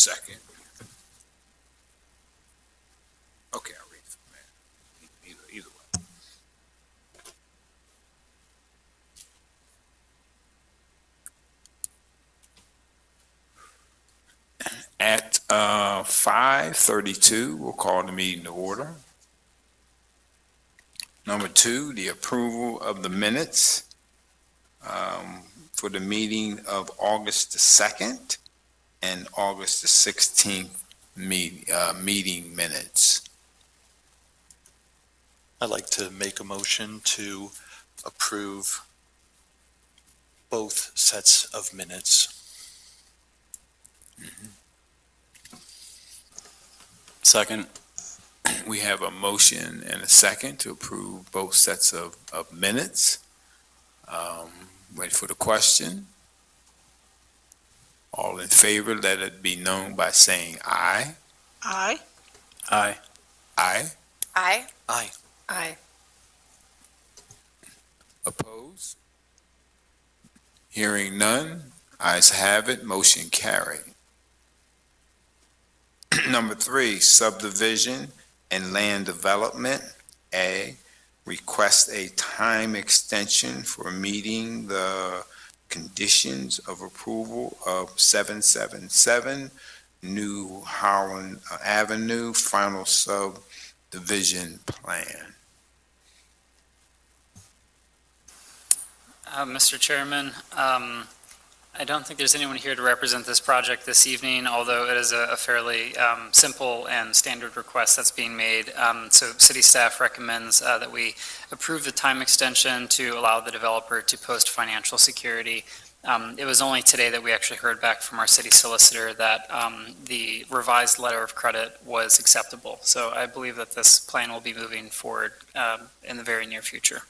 second? Okay, I'll read it from there. Either way. At 5:32, we'll call the meeting to order. Number two, the approval of the minutes for the meeting of August the 2nd and August the 16th meeting minutes. I'd like to make a motion to approve both sets of minutes. Second. We have a motion and a second to approve both sets of minutes. Ready for the question? All in favor, let it be known by saying aye. Aye. Aye. Aye. Aye. Aye. Aye. Opposed? Hearing none, ayes have it, motion carried. Number three, subdivision and land development. A, request a time extension for meeting the conditions of approval of 777 New Holland Avenue final subdivision plan. Mr. Chairman, I don't think there's anyone here to represent this project this evening, although it is a fairly simple and standard request that's being made. So city staff recommends that we approve the time extension to allow the developer to post financial security. It was only today that we actually heard back from our city solicitor that the revised letter of credit was acceptable. So I believe that this plan will be moving forward in the very near future.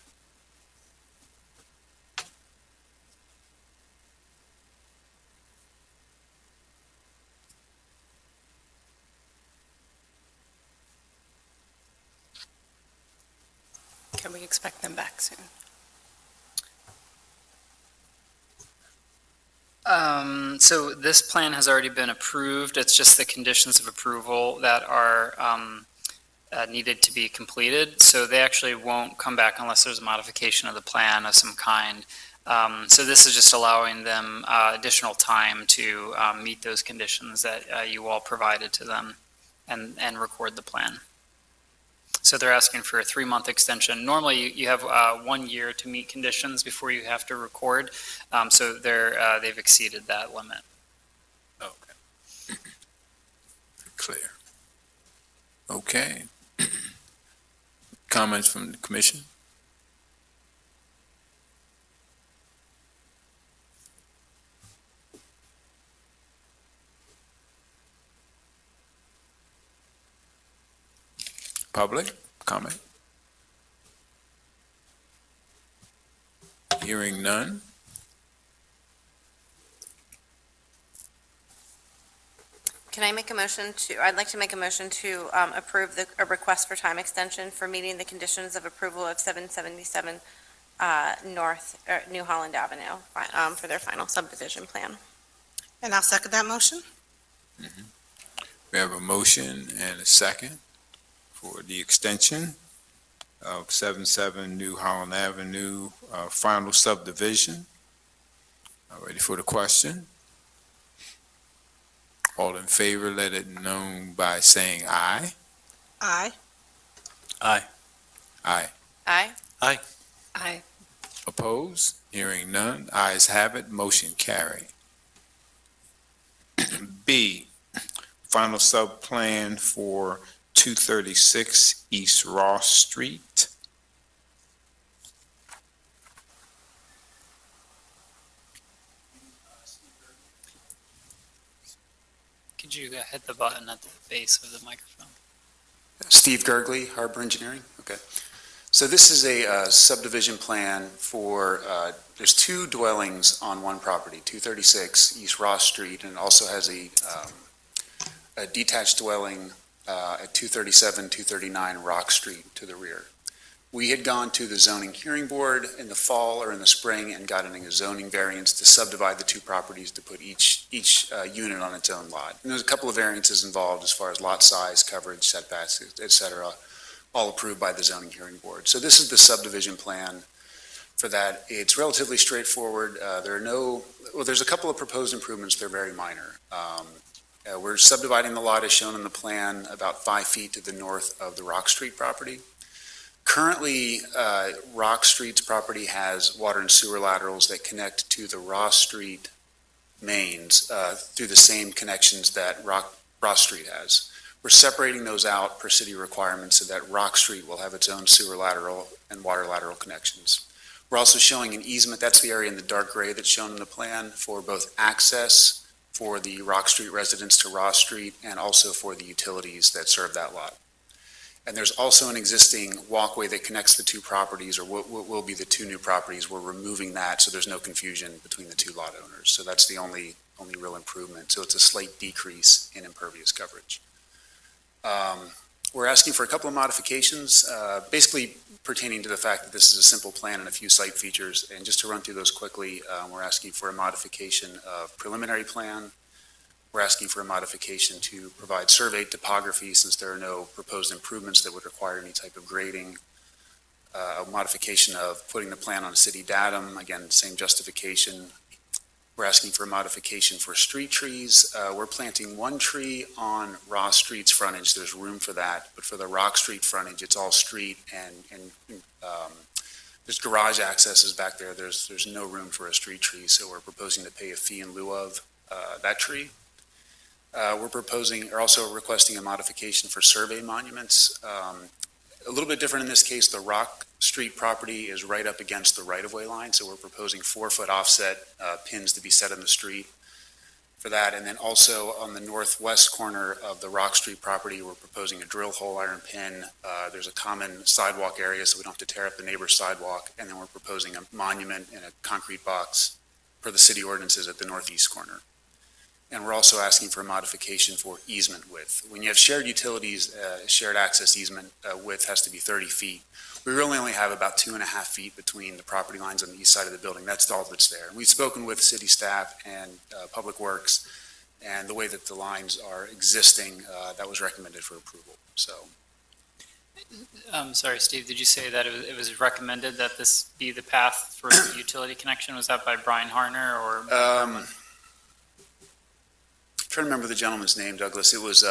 Can we expect them back soon? So this plan has already been approved. It's just the conditions of approval that are needed to be completed. So they actually won't come back unless there's a modification of the plan of some kind. So this is just allowing them additional time to meet those conditions that you all provided to them and record the plan. So they're asking for a 3-month extension. Normally, you have 1 year to meet conditions before you have to record. So they've exceeded that limit. Okay. Clear. Okay. Comments from the commission? Public comment? Hearing none. Can I make a motion I'd like to make a motion to approve a request for time extension for meeting the conditions of approval of 777 New Holland Avenue for their final subdivision plan. And I'll second that motion. We have a motion and a second for the extension of 77 New Holland Avenue final subdivision. Ready for the question? All in favor, let it known by saying aye. Aye. Aye. Aye. Aye. Aye. Aye. Opposed? Hearing none, ayes have it, motion carried. B, final subplan for 236 East Ross Street. Could you hit the button at the base of the microphone? Steve Gergley, Harbor Engineering. Okay. So this is a subdivision plan for, there's 2 dwellings on one property, 236 East Ross Street, and it also has a detached dwelling at 237, 239 Rock Street to the rear. We had gone to the zoning hearing board in the fall or in the spring and gotten a zoning variance to subdivide the two properties to put each unit on its own lot. And there's a couple of variances involved as far as lot size, coverage, setbacks, et cetera, all approved by the zoning hearing board. So this is the subdivision plan for that. It's relatively straightforward. There's a couple of proposed improvements. They're very minor. We're subdividing the lot as shown in the plan about 5 feet to the north of the Rock Street property. Currently, Rock Street's property has water and sewer laterals that connect to the Ross Street mains through the same connections that Ross Street has. We're separating those out per city requirements so that Rock Street will have its own sewer lateral and water lateral connections. We're also showing an easement, that's the area in the dark gray that's shown in the plan, for both access for the Rock Street residents to Ross Street and also for the utilities that serve that lot. And there's also an existing walkway that connects the two properties, or what will be the two new properties. We're removing that so there's no confusion between the two lot owners. So that's the only real improvement. So it's a slight decrease in impervious coverage. We're asking for a couple of modifications, basically pertaining to the fact that this is a simple plan and a few site features. And just to run through those quickly, we're asking for a modification of preliminary plan. We're asking for a modification to provide surveyed topography since there are no proposed improvements that would require any type of grading. A modification of putting the plan on a city datum, again, same justification. We're asking for a modification for street trees. We're planting one tree on Ross Street's frontage. There's room for that. But for the Rock Street frontage, it's all street and there's garage accesses back there. There's no room for a street tree. So we're proposing to pay a fee in lieu of that tree. We're also requesting a modification for survey monuments. A little bit different in this case, the Rock Street property is right up against the right-of-way line, so we're proposing 4-foot offset pins to be set in the street for that. And then also on the northwest corner of the Rock Street property, we're proposing a drill hole iron pin. There's a common sidewalk area, so we don't have to tear up the neighbor's sidewalk. And then we're proposing a monument in a concrete box per the city ordinances at the northeast corner. And we're also asking for a modification for easement width. When you have shared utilities, shared access easement width has to be 30 feet. We really only have about 2.5 feet between the property lines on the east side of the building. That's all that's there. We've spoken with city staff and Public Works, and the way that the lines are existing, that was recommended for approval. So Sorry, Steve, did you say that it was recommended that this be the path for the utility connection? Was that by Brian Harner or? trying to remember the gentleman's name, Douglas. It was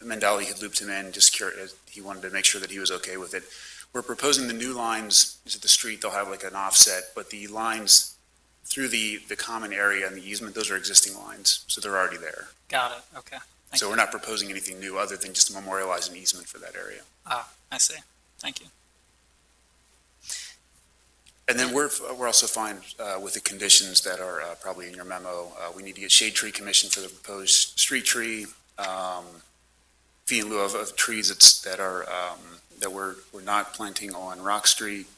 Mendali had looped him in, just curious. He wanted to make sure that he was okay with it. We're proposing the new lines to the street. They'll have like an offset, but the lines through the common area and the easement, those are existing lines, so they're already there. Got it, okay. Thank So you. we're not proposing anything new other than just to memorialize an easement for that area. I see, thank you. And then we're also fine with the conditions that are probably in your memo. We need to get shade tree commission for the proposed street tree, fee in lieu of trees that we're not planting on Rock Street,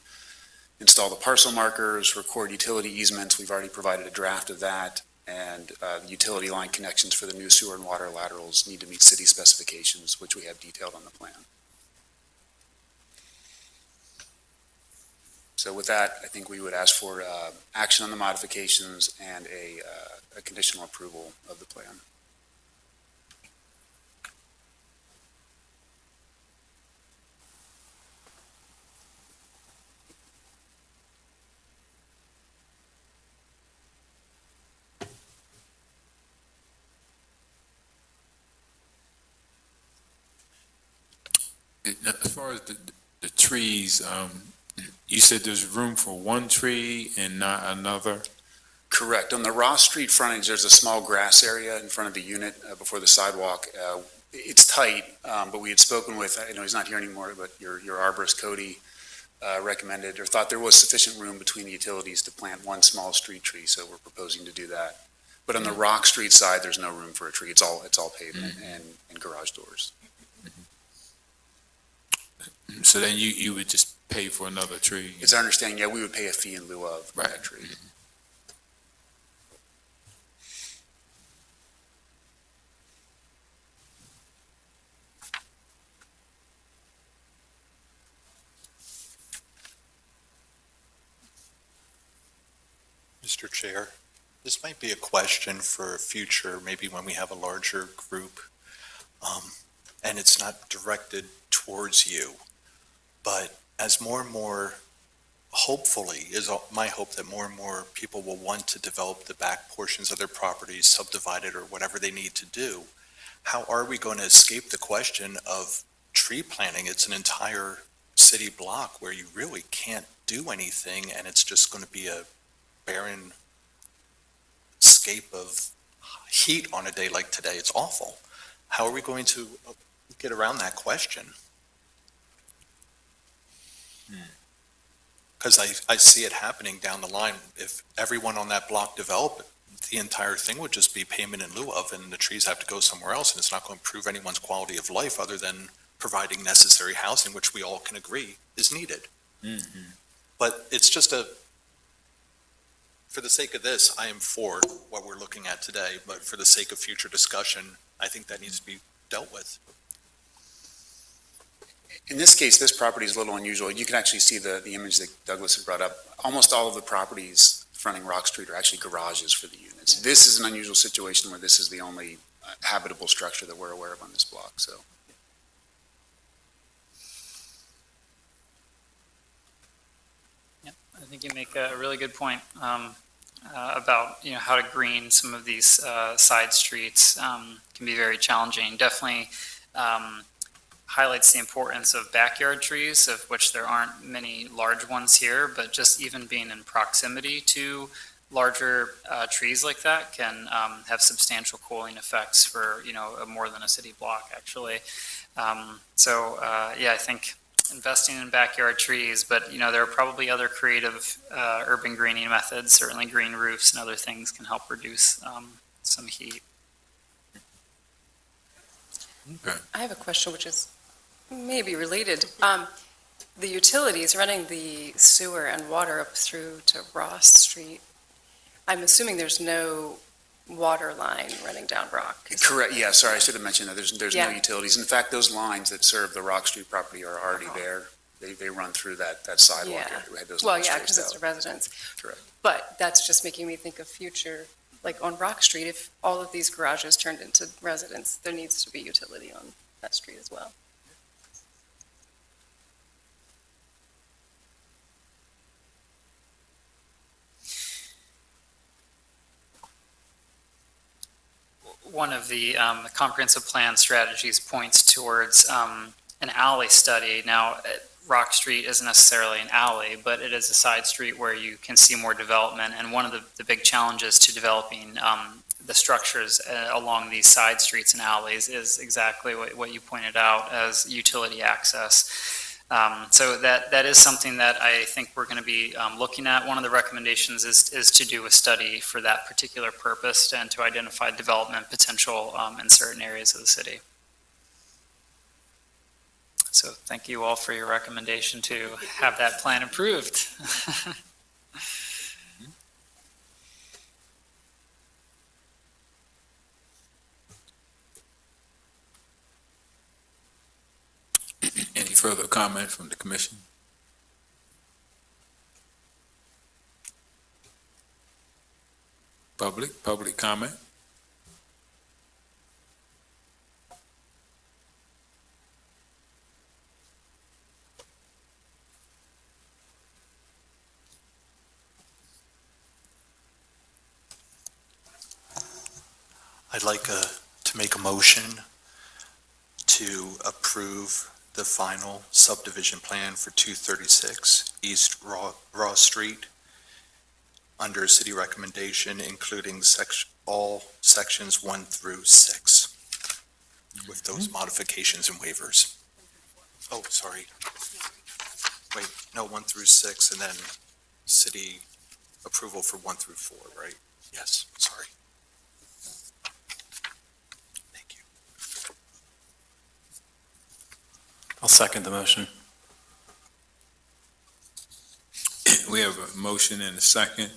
install the parcel markers, record utility easements. We've already provided a draft of that. And the utility line connections for the new sewer and water laterals need to meet city specifications, which we have detailed on the plan. So with that, I think we would ask for action on the modifications and a conditional approval of the plan. As far as the trees, you said there's room for one tree and not another? Correct. On the Ross Street frontage, there's a small grass area in front of the unit before the sidewalk. It's tight, but we had spoken with, I know he's not here anymore, but your arborist, Cody, recommended or thought there was sufficient room between the utilities to plant one small street tree, so we're proposing to do that. But on the Rock Street side, there's no room for a tree. It's all pavement and garage doors. So then you would just pay for another tree? It's our understanding, yeah, we would pay a fee in lieu of Right. that tree. Mr. Chair, this might be a question for a future, maybe when we have a larger group, and it's not directed towards you. But as more and more, hopefully, is my hope that more and more people will want to develop the back portions of their properties, subdivide it or whatever they need to do. How are we going to escape the question of tree planting? It's an entire city block where you really can't do anything, and it's just going to be a barren scape of heat on a day like today. It's awful. How are we going to get around that question? Because I see it happening down the line. If everyone on that block developed, the entire thing would just be payment in lieu of, and the trees have to go somewhere else, and it's not going to improve anyone's quality of life other than providing necessary housing, which we all can agree is needed. But it's just for the sake of this, I am for what we're looking at today, but for the sake of future discussion, I think that needs to be dealt with. In this case, this property is a little unusual. You can actually see the image that Douglas had brought up. Almost all of the properties fronting Rock Street are actually garages for the units. This is an unusual situation where this is the only habitable structure that we're aware of on this block, so. Yep, I think you make a really good point about, how to green some of these side streets can be very challenging. Definitely highlights the importance of backyard trees, of which there aren't many large ones here, but just even being in proximity to larger trees like that can have substantial cooling effects for, more than a city block, actually. I think investing in backyard trees, but, there are probably other creative urban greening methods. Certainly green roofs and other things can help reduce some heat. I have a question which is maybe related. The utilities running the sewer and water up through to Ross Street, I'm assuming there's no water line running down Rock. Correct, yeah, sorry, I should have mentioned that. There's no Yeah. utilities. In fact, those lines that serve the Rock Street property are already there. They run through that sidewalk. Yeah. area. We had those Well, lines yeah, traced because it's out. a residence. Correct. But that's just making me think of future, like on Rock Street, if all of these garages turned into residents, there needs to be utility on that street as well. One of the comprehensive plan strategies points towards an alley study. Now, Rock Street isn't necessarily an alley, but it is a side street where you can see more development. And one of the big challenges to developing the structures along these side streets and alleys is exactly what you pointed out as utility access. So that is something that I think we're going to be looking at. One of the recommendations is to do a study for that particular purpose and to identify development potential in certain areas of the city. So thank you all for your recommendation to have that plan approved. Any further comment from the commission? Public comment? I'd like to make a motion to approve the final subdivision plan for 236 East Raw Street under city recommendation, including all sections 1 through 6, with those modifications and waivers. Oh, sorry. Wait, no, 1 through 6, and then city approval for 1 through 4, right? Yes, sorry. Thank you. I'll second the motion. We have a motion and a second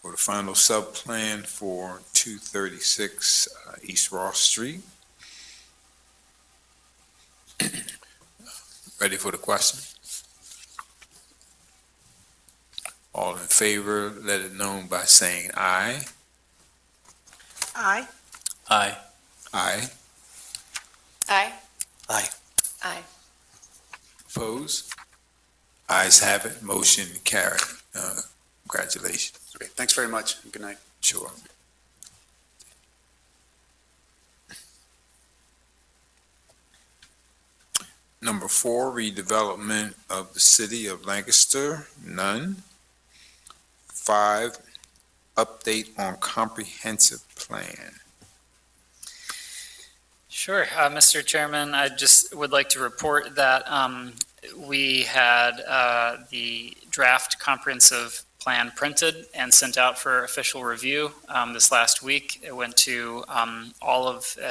for the final sub-plan for 236 East Ross Street. Ready for the question? All in favor, let it known by saying aye. Aye. Aye. Aye. Aye. Aye. Aye. Opposed? Ayes have it, motion carried. Congratulations. Great. Thanks very much. Good night. Sure. Number 4, redevelopment of the city of Lancaster, none. 5, update on comprehensive plan. Sure, Mr. Chairman, I just would like to report that we had the draft comprehensive plan printed and sent out for official review this last week. It went to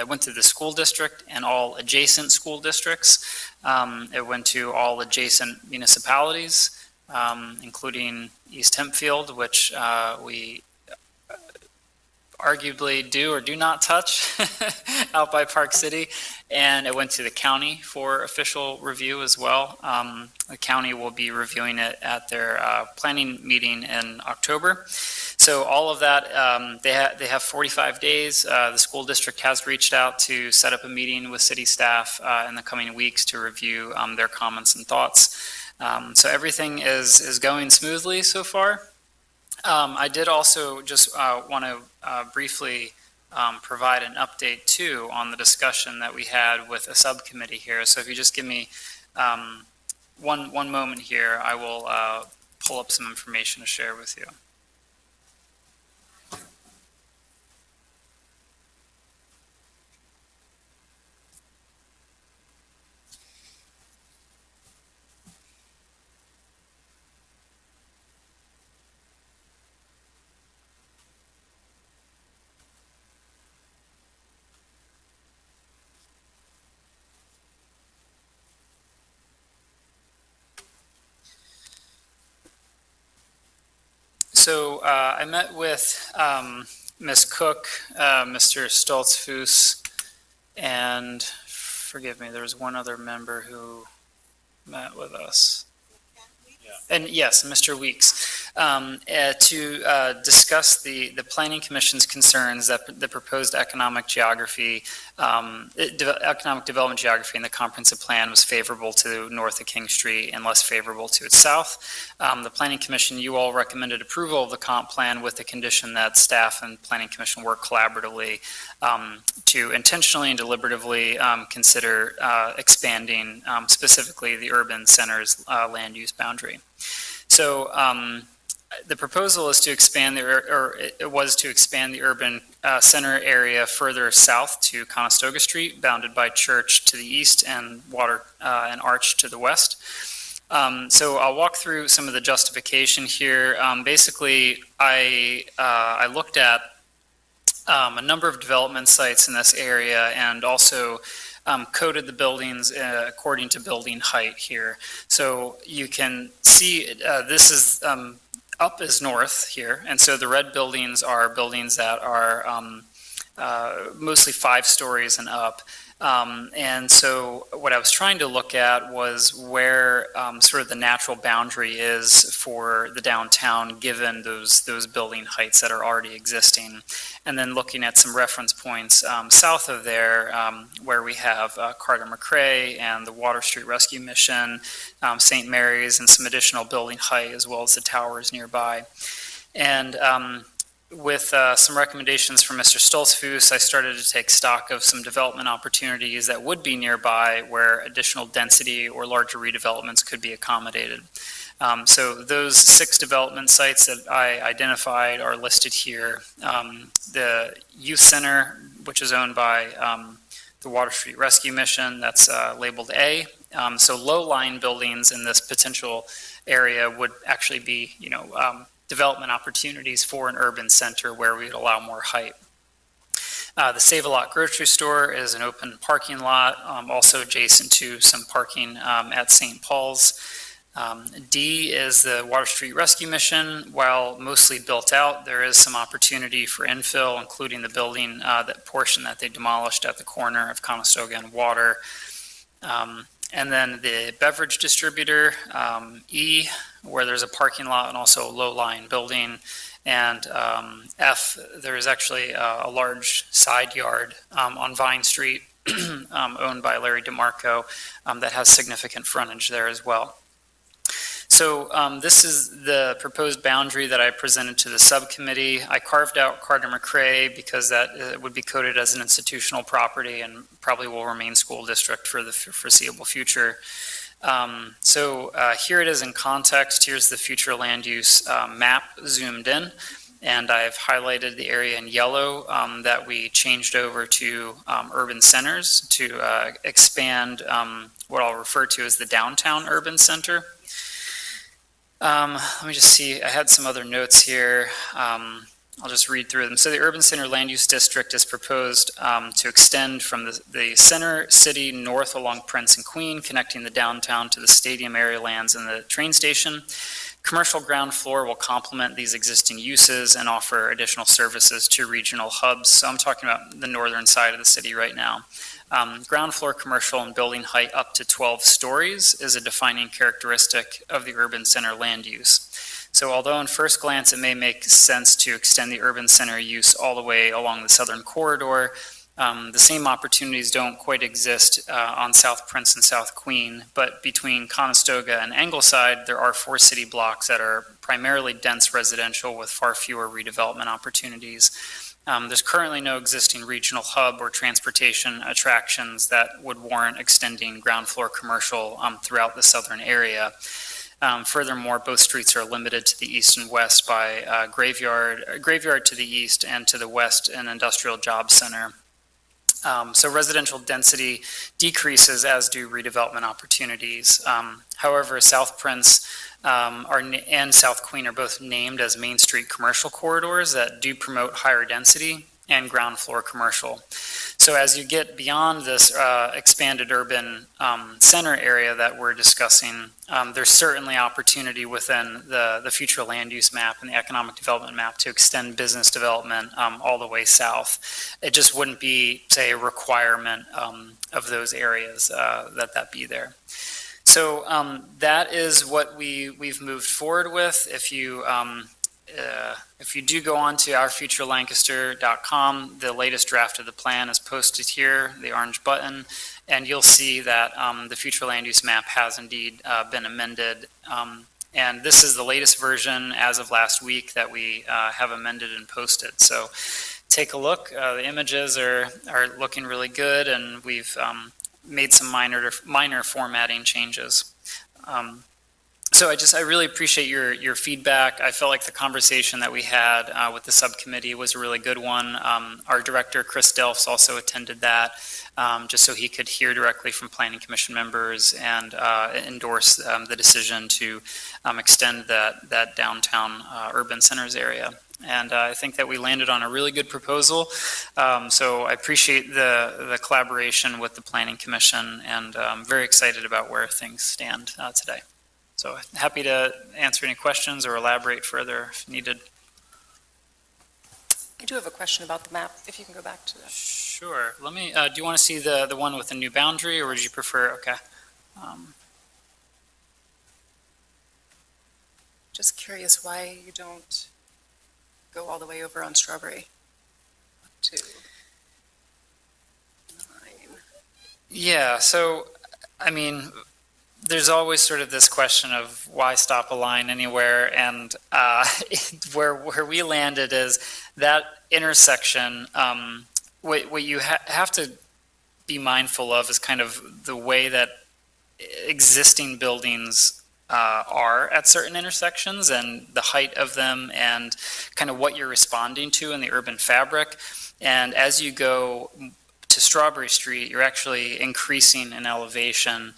went to the school district and all adjacent school districts. It went to all adjacent municipalities, including East Hempfield, which we arguably do or do not touch out by Park City, and it went to the county for official review as well. The county will be reviewing it at their planning meeting in October. So all of that, they have 45 days. The school district has reached out to set up a meeting with city staff in the coming weeks to review their comments and thoughts. So everything is going smoothly so far. I did also just want to briefly provide an update too on the discussion that we had with a subcommittee here. So if you just give me one moment here, I will pull up some information to share with you. So I met with Ms. Cook, Mr. Stoltzfus, and forgive me, there was one other member who met with us. And yes, Mr. Weeks, to discuss the Planning Commission's concerns that the proposed economic geography, economic development geography in the comprehensive plan was favorable to north of King Street and less favorable to its south. The Planning Commission, you all recommended approval of the comp plan with the condition that staff and Planning Commission work collaboratively to intentionally and deliberatively consider expanding specifically the urban center's land use boundary. So the proposal is to expand it was to expand the urban center area further south to Conestoga Street, bounded by Church to the east and Water and Arch to the west. So I'll walk through some of the justification here. Basically, I looked at a number of development sites in this area and also coded the buildings according to building height here. So you can see this is up is north here, and so the red buildings are buildings that are mostly 5 stories and up. And so what I was trying to look at was where sort of the natural boundary is for the downtown, given those building heights that are already existing. And then looking at some reference points south of there, where we have Carter McRae and the Water Street Rescue Mission, St. Mary's, and some additional building height, as well as the towers nearby. And with some recommendations from Mr. Stoltzfus, I started to take stock of some development opportunities that would be nearby where additional density or larger redevelopments could be accommodated. So those 6 development sites that I identified are listed here. The youth center, which is owned by the Water Street Rescue Mission, that's labeled A. So low-lying buildings in this potential area would actually be, development opportunities for an urban center where we would allow more height. The Save-A-Lot grocery store is an open parking lot, also adjacent to some parking at St. Paul's. D is the Water Street Rescue Mission. While mostly built out, there is some opportunity for infill, including the building, that portion that they demolished at the corner of Conestoga and Water. And then the beverage distributor, E, where there's a parking lot and also a low-lying building. And F, there is actually a large side yard on Vine Street owned by Larry DeMarco that has significant frontage there as well. So this is the proposed boundary that I presented to the subcommittee. I carved out Carter McRae because that would be coded as an institutional property and probably will remain school district for the foreseeable future. So here it is in context. Here's the future land use map zoomed in. And I've highlighted the area in yellow that we changed over to urban centers to expand what I'll refer to as the downtown urban center. Let me just see, I had some other notes here. I'll just read through them. So the urban center land use district is proposed to extend from the center city north along Prince and Queen, connecting the downtown to the stadium area lands and the train station. Commercial ground floor will complement these existing uses and offer additional services to regional hubs. So I'm talking about the northern side of the city right now. Ground floor commercial and building height up to 12 stories is a defining characteristic of the urban center land use. So although in first glance it may make sense to extend the urban center use all the way along the southern corridor, the same opportunities don't quite exist on South Prince and South Queen, but between Conestoga and Angleside, there are 4 city blocks that are primarily dense residential with far fewer redevelopment opportunities. There's currently no existing regional hub or transportation attractions that would warrant extending ground floor commercial throughout the southern area. Furthermore, both streets are limited to the east and west by Graveyard to the east, and to the west an industrial job center. So residential density decreases, as do redevelopment opportunities. However, South Prince and South Queen are both named as Main Street commercial corridors that do promote higher density and ground floor commercial. So as you get beyond this expanded urban center area that we're discussing, there's certainly opportunity within the future land use map and the economic development map to extend business development all the way south. It just wouldn't be, say, a requirement of those areas that be there. So that is what we've moved forward with. If you do go on to ourfuturelancaster.com, the latest draft of the plan is posted here, the orange button, and you'll see that the future land use map has indeed been amended. And this is the latest version as of last week that we have amended and posted. So take a look. The images are looking really good, and we've made some minor formatting changes. So I really appreciate your feedback. I felt like the conversation that we had with the subcommittee was a really good one. Our director, Chris Delphs, also attended that, just so he could hear directly from Planning Commission members and endorse the decision to extend that downtown urban centers area. And I think that we landed on a really good proposal. So I appreciate the collaboration with the Planning Commission, and I'm very excited about where things stand today. So happy to answer any questions or elaborate further if needed. I do have a question about the map, if you can go back to that. Sure. Let me, do you want to see the one with the new boundary, or would you prefer, okay. Just curious why you don't go all the way over on Strawberry to 9. Yeah, so, I mean, there's always sort of this question of why stop a line anywhere, and where we landed is that intersection. What you have to be mindful of is kind of the way that existing buildings are at certain intersections and the height of them and kind of what you're responding to in the urban fabric. And as you go to Strawberry Street, you're actually increasing in elevation.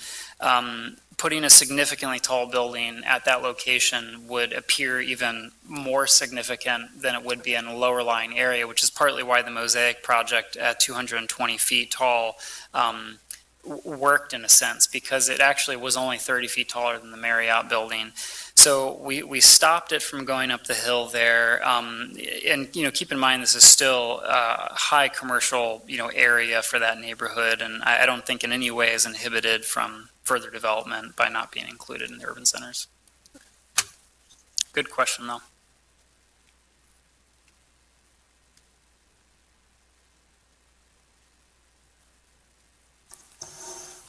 Putting a significantly tall building at that location would appear even more significant than it would be in a lower lying area, which is partly why the Mosaic project at 220 feet tall worked in a sense, because it actually was only 30 feet taller than the Marriott building. So we stopped it from going up the hill there. And, keep in mind, this is still a high commercial, area for that neighborhood. And I don't think in any way is inhibited from further development by not being included in the urban centers. Good question, though.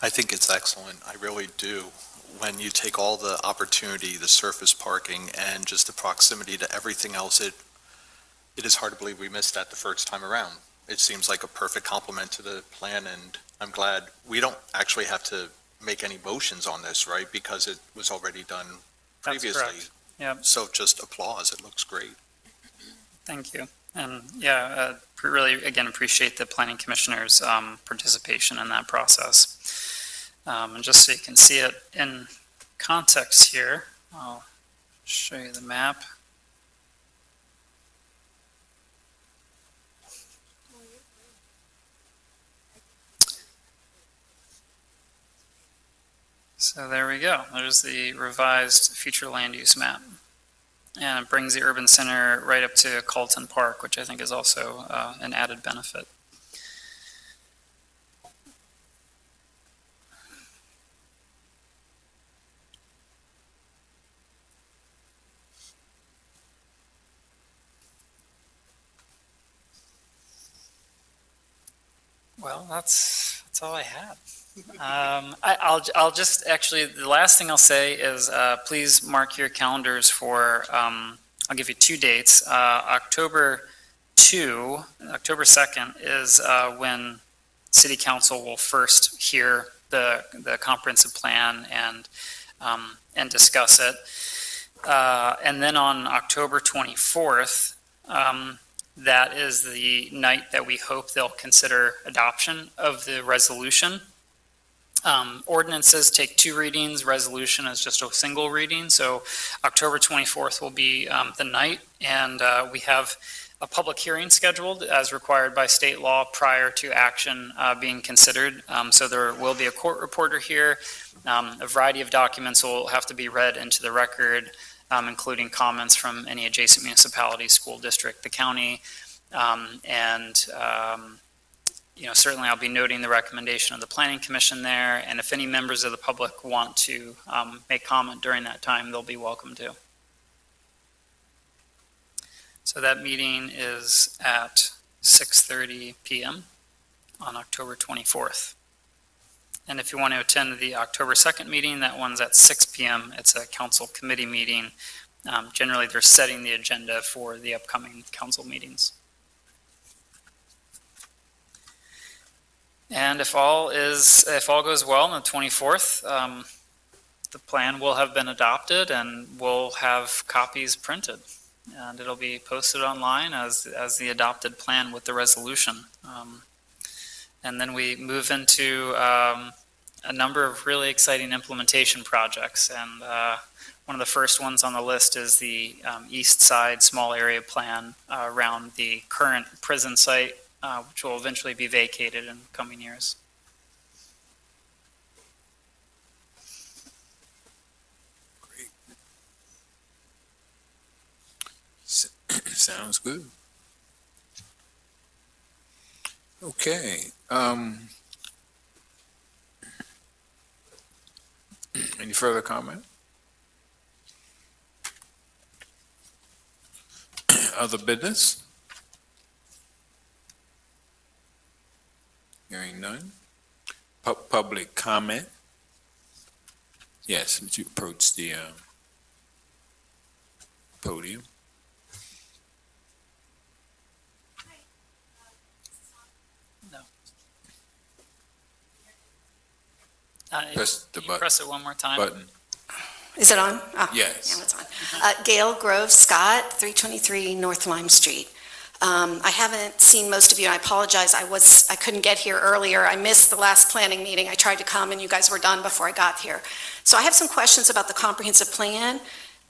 I think it's excellent. I really do. When you take all the opportunity, the surface parking, and just the proximity to everything else, it is hard to believe we missed that the first time around. It seems like a perfect complement to the plan, and I'm glad we don't actually have to make any motions on this, right? Because it was already done That's previously. correct. Yep. So just applause. It looks great. Thank you. And really, again, appreciate the planning commissioner's participation in that process. And just so you can see it in context here, I'll show you the map. So there we go. There's the revised future land use map. And it brings the urban center right up to Colton Park, which I think is also an added benefit. Well, that's all I had. I'll just actually, the last thing I'll say is please mark your calendars for, I'll give you two dates. October 2nd is when City Council will first hear the comprehensive plan and discuss it. And then on October 24th, that is the night that we hope they'll consider adoption of the resolution. Ordinances take 2 readings, resolution is just a single reading, so October 24th will be the night, and we have a public hearing scheduled as required by state law prior to action being considered. So there will be a court reporter here. A variety of documents will have to be read into the record, including comments from any adjacent municipality, school district, the county, certainly I'll be noting the recommendation of the Planning Commission there, and if any members of the public want to make comment during that time, they'll be welcome to. So that meeting is at 6:30 p.m. on October 24th. And if you want to attend the October 2nd meeting, that one's at 6 p.m. It's a council committee meeting. Generally, they're setting the agenda for the upcoming council meetings. And if all goes well on the 24th, the plan will have been adopted and we'll have copies printed. And it'll be posted online as the adopted plan with the resolution. And then we move into a number of really exciting implementation projects. And one of the first ones on the list is the East Side Small Area Plan around the current prison site, which will eventually be vacated in coming years. Sounds good. Okay. Any further comment? Other business? Hearing none. Public comment? Yes, would you approach the podium? Press the button. Press it one more time. Button. Is it on? Ah, Yes. yeah, it's on. Gail Grove Scott, 323 North Lime Street. I haven't seen most of you, and I apologize, I couldn't get here earlier. I missed the last planning meeting. I tried to come, and you guys were done before I got here. So I have some questions about the comprehensive plan.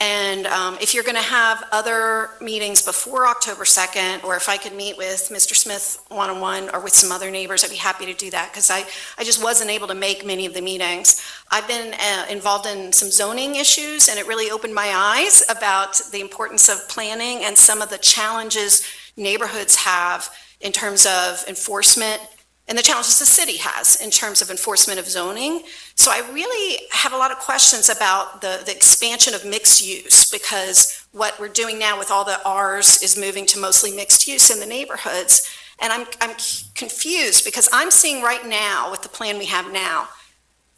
And if you're going to have other meetings before October 2nd, or if I could meet with Mr. Smith one-on-one or with some other neighbors, I'd be happy to do that, because I just wasn't able to make many of the meetings. I've been involved in some zoning issues, and it really opened my eyes about the importance of planning and some of the challenges neighborhoods have in terms of enforcement, and the challenges the city has in terms of enforcement of zoning. So I really have a lot of questions about the expansion of mixed use, because what we're doing now with all the Rs is moving to mostly mixed use in the neighborhoods. And I'm confused, because I'm seeing right now, with the plan we have now,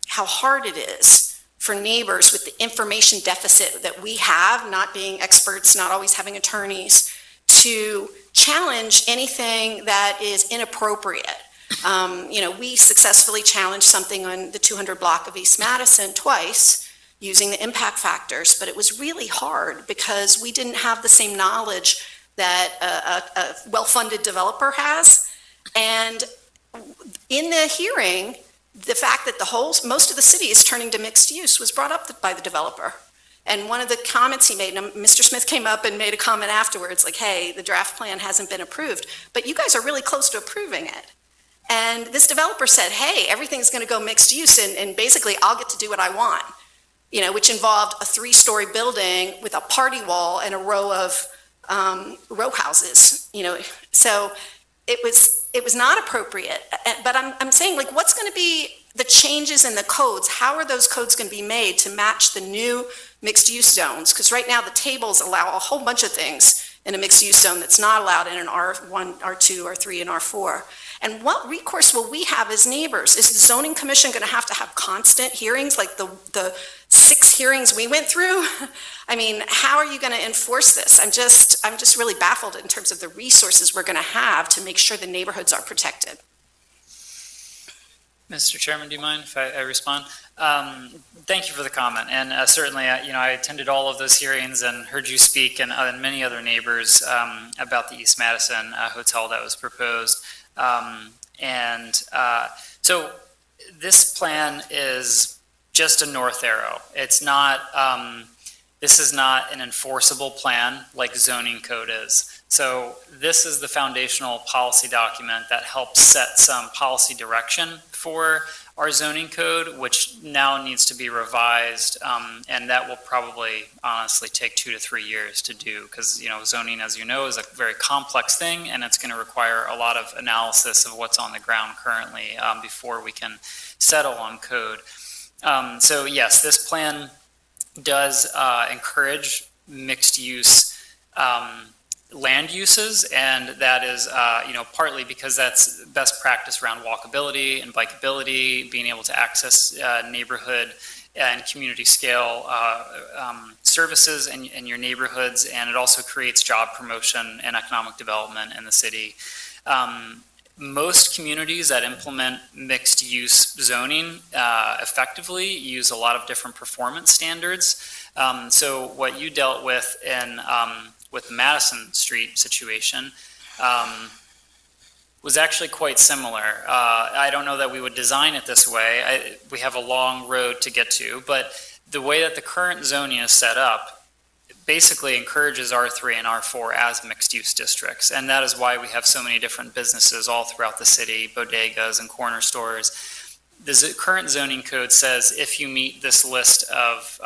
how hard it is for neighbors with the information deficit that we have, not being experts, not always having attorneys, to challenge anything that is inappropriate. We successfully challenged something on the 200 block of East Madison twice using the impact factors, but it was really hard because we didn't have the same knowledge that a well-funded developer has. And in the hearing, the fact that most of the city is turning to mixed use was brought up by the developer. And one of the comments he made, and Mr. Smith came up and made a comment afterwards, like, hey, the draft plan hasn't been approved, but you guys are really close to approving it. And this developer said, hey, everything's going to go mixed use, and basically I'll get to do what I want, which involved a 3-story building with a party wall and a row of row houses, So it was not appropriate. But I'm saying, like, what's going to be the changes in the codes? How are those codes going to be made to match the new mixed-use zones? Because right now the tables allow a whole bunch of things in a mixed-use zone that's not allowed in an R1, R2, R3, and R4. And what recourse will we have as neighbors? Is the zoning commission going to have constant hearings, like the 6 hearings we went through? I mean, how are you going to enforce this? I'm just really baffled in terms of the resources we're going to have to make sure the neighborhoods are protected. Mr. Chairman, do you mind if I respond? Thank you for the comment, and certainly, I attended all of those hearings and heard you speak, and many other neighbors about the East Madison hotel that was proposed. So this plan is just a north arrow. It's not. This is not an enforceable plan like zoning code is. So this is the foundational policy document that helps set some policy direction for our zoning code, which now needs to be revised, and that will probably honestly take 2 to 3 years to do, because zoning, as you know, is a very complex thing, and it's going to require a lot of analysis of what's on the ground currently before we can settle on code. So yes, this plan does encourage mixed use land uses, and that is, partly because that's best practice around walkability and bikeability, being able to access neighborhood and community scale services in your neighborhoods, and it also creates job promotion and economic development in the city. Most communities that implement mixed use zoning effectively use a lot of different performance standards. So what you dealt with with the Madison Street situation was actually quite similar. I don't know that we would design it this way. We have a long road to get to, but the way that the current zoning is set up basically encourages R3 and R4 as mixed-use districts, and that is why we have so many different businesses all throughout the city, bodegas and corner stores. The current zoning code says if you meet this list of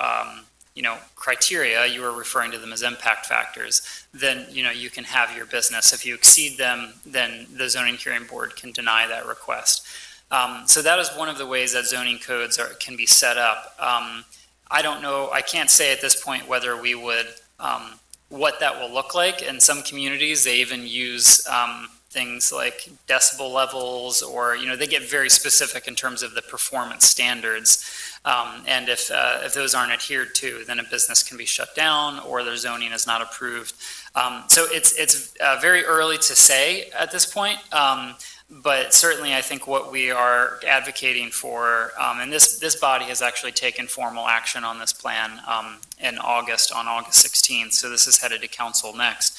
criteria, you are referring to them as impact factors, then, you can have your business. If you exceed them, then the zoning hearing board can deny that request. So that is one of the ways that zoning codes can be set up. I don't know, I can't say at this point whether we would, what that will look like. In some communities, they even use things like decibel levels, or, they get very specific in terms of the performance standards. And if those aren't adhered to, then a business can be shut down or their zoning is not approved. So it's very early to say at this point, but certainly I think what we are advocating for, and this body has actually taken formal action on this plan on August 16th, so this is headed to council next,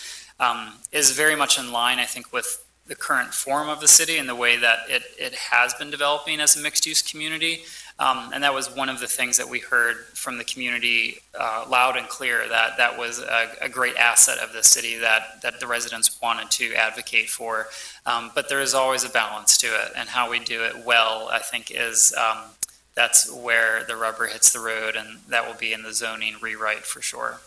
is very much in line, I think, with the current form of the city and the way that it has been developing as a mixed-use community. And that was one of the things that we heard from the community loud and clear, that that was a great asset of the city that the residents wanted to advocate for. But there is always a balance to it, and how we do it well, I think, is that's where the rubber hits the road, and that will be in the zoning rewrite for sure.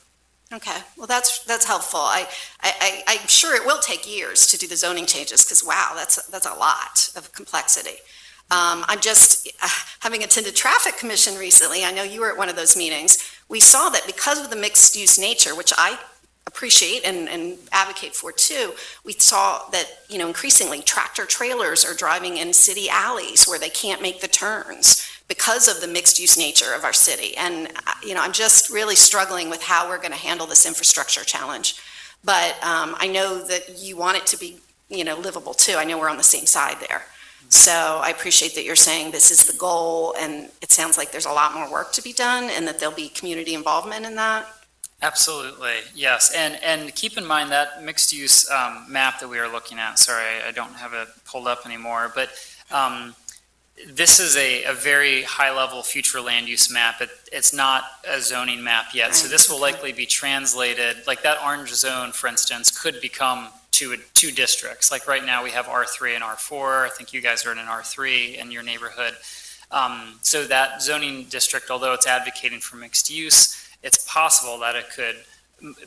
Okay, well, that's helpful. I'm sure it will take years to do the zoning changes, because wow, that's a lot of complexity. I'm just, having attended Traffic Commission recently, I know you were at one of those meetings, we saw that because of the mixed-use nature, which I appreciate and advocate for too, we saw that, increasingly tractor trailers are driving in city alleys where they can't make the turns because of the mixed-use nature of our city. And, I'm just really struggling with how we're going to handle this infrastructure challenge. But I know that you want it to be, livable too. I know we're on the same side there. So I appreciate that you're saying this is the goal, and it sounds like there's a lot more work to be done and that there'll be community involvement in that. Absolutely, yes. And keep in mind that mixed-use map that we are looking at, sorry, I don't have it pulled up anymore, but this is a very high-level future land use map. It's not a zoning map yet, so this will likely be translated, like that orange zone, for instance, could become two districts. Like right now, we have R3 and R4. I think you guys are in an R3 in your neighborhood. So that zoning district, although it's advocating for mixed use, it's possible that it could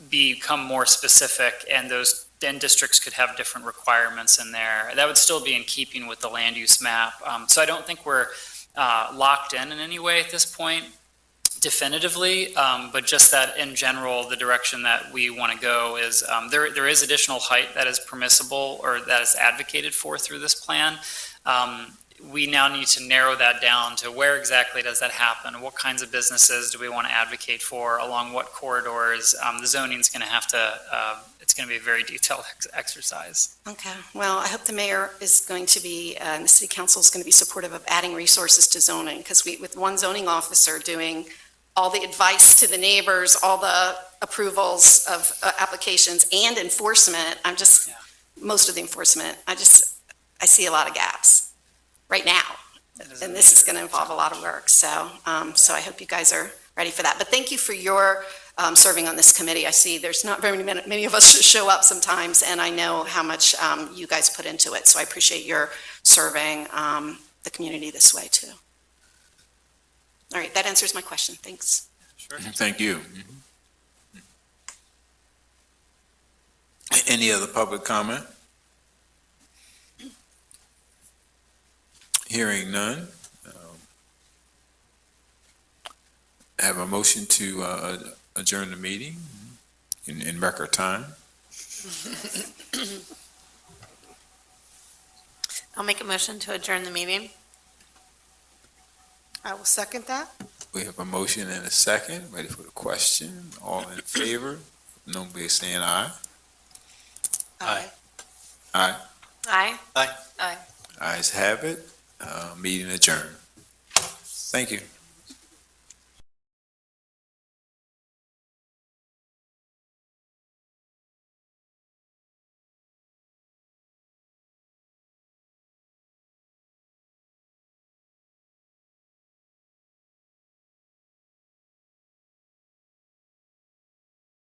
become more specific, and those districts could have different requirements in there. That would still be in keeping with the land use map. So I don't think we're locked in any way at this point definitively, but just that in general, the direction that we want to go is there is additional height that is permissible or that is advocated for through this plan. We now need to narrow that down to where exactly does that happen? What kinds of businesses do we want to advocate for? Along what corridors? The zoning is going to have to, it's going to be a very detailed exercise. Okay, well, I hope the mayor is going to be, and the city council is going to be supportive of adding resources to zoning, because with one zoning officer doing all the advice to the neighbors, all the approvals of applications and enforcement, most of the enforcement, I see a lot of gaps right now. And this is going to involve a lot of work. So I hope you guys are ready for that. But thank you for your serving on this committee. I see there's not very many of us show up sometimes, and I know how much you guys put into it. So I appreciate your serving the community this way too. All right, that answers my question. Thanks. Sure. Thank you. Any other public comment? Hearing none. Have a motion to adjourn the meeting in record time. I'll make a motion to adjourn the meeting. I will second that. We have a motion and a second. Ready for the question? All in favor? Nobody saying aye. Aye. Aye. Aye. Ayes have it. Meeting adjourned. Thank you.